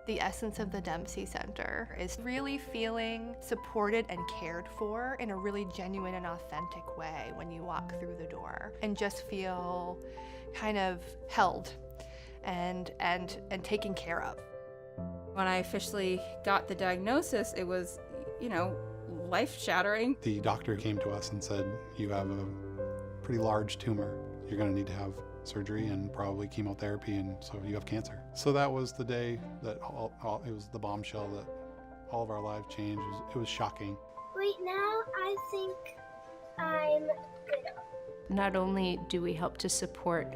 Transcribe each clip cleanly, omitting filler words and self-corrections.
The essence of the Dempsey Center is really feeling supported and cared for in a really genuine and authentic way when you walk through the door, and just feel kind of held and taken care of. When I officially got the diagnosis, it was, life-shattering. The doctor came to us and said, "You have a pretty large tumor. You're going to need to have surgery and probably chemotherapy, and so you have cancer." So that was the day that it was the bombshell that all of our lives changed. It was shocking. Right now, I think I'm good. Not only do we help to support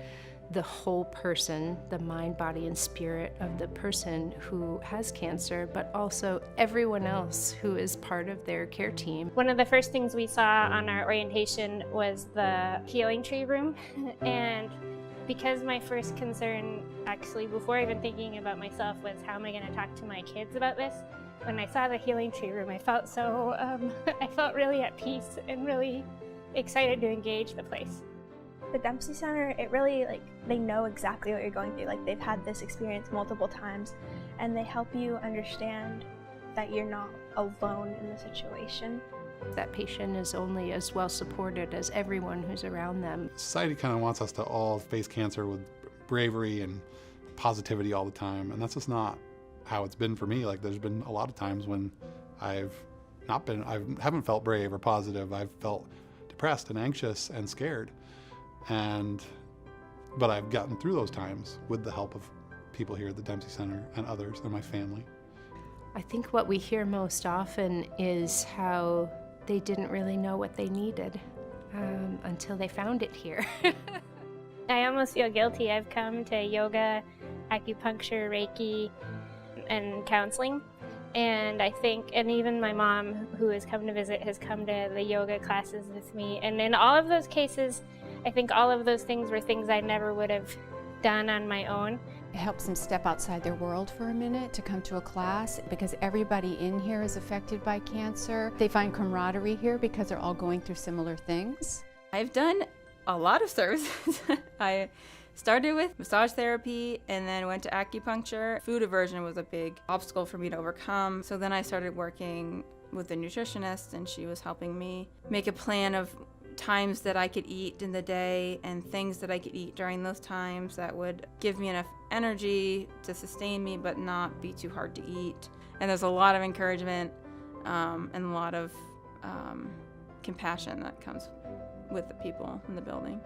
the whole person, the mind, body, and spirit of the person who has cancer, but also everyone else who is part of their care team. One of the first things we saw on our orientation was the healing tree room. And because my first concern, actually before even thinking about myself, was how am I going to talk to my kids about this, when I saw the healing tree room, I felt I felt really at peace and really excited to engage the place. The Dempsey Center, it really, they know exactly what you're going through. They've had this experience multiple times, and they help you understand that you're not alone in the situation. That patient is only as well supported as everyone who's around them. Society kind of wants us to all face cancer with bravery and positivity all the time, and that's just not how it's been for me. There's been a lot of times when I haven't felt brave or positive. I've felt depressed and anxious and scared. But I've gotten through those times with the help of people here at the Dempsey Center and others and my family. I think what we hear most often is how they didn't really know what they needed until they found it here. I almost feel guilty. I've come to yoga, acupuncture, Reiki, and counseling. And I think, and even my mom, who has come to visit, has come to the yoga classes with me. And in all of those cases, I think all of those things were things I never would have done on my own. It helps them step outside their world for a minute to come to a class, because everybody in here is affected by cancer. They find camaraderie here because they're all going through similar things. I've done a lot of services. I started with massage therapy and then went to acupuncture. Food aversion was a big obstacle for me to overcome. So then I started working with a nutritionist, and she was helping me make a plan of times that I could eat in the day and things that I could eat during those times that would give me enough energy to sustain me but not be too hard to eat. And there's a lot of encouragement and a lot of compassion that comes with the people in the building.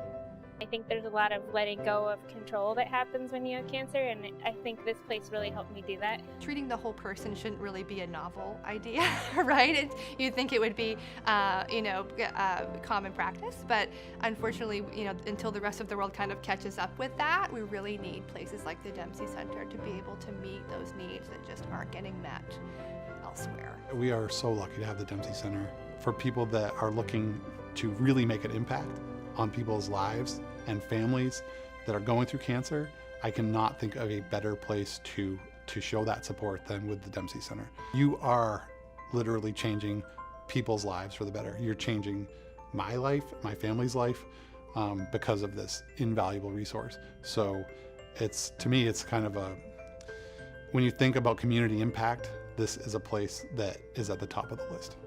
I think there's a lot of letting go of control that happens when you have cancer, and I think this place really helped me do that. Treating the whole person shouldn't really be a novel idea, right? You'd think it would be, common practice, but unfortunately, until the rest of the world kind of catches up with that, we really need places like the Dempsey Center to be able to meet those needs that just aren't getting met elsewhere. We are so lucky to have the Dempsey Center. For people that are looking to really make an impact on people's lives and families that are going through cancer, I cannot think of a better place to show that support than with the Dempsey Center. You are literally changing people's lives for the better. You're changing my life, my family's life, because of this invaluable resource. So to me, it's kind of when you think about community impact, this is a place that is at the top of the list.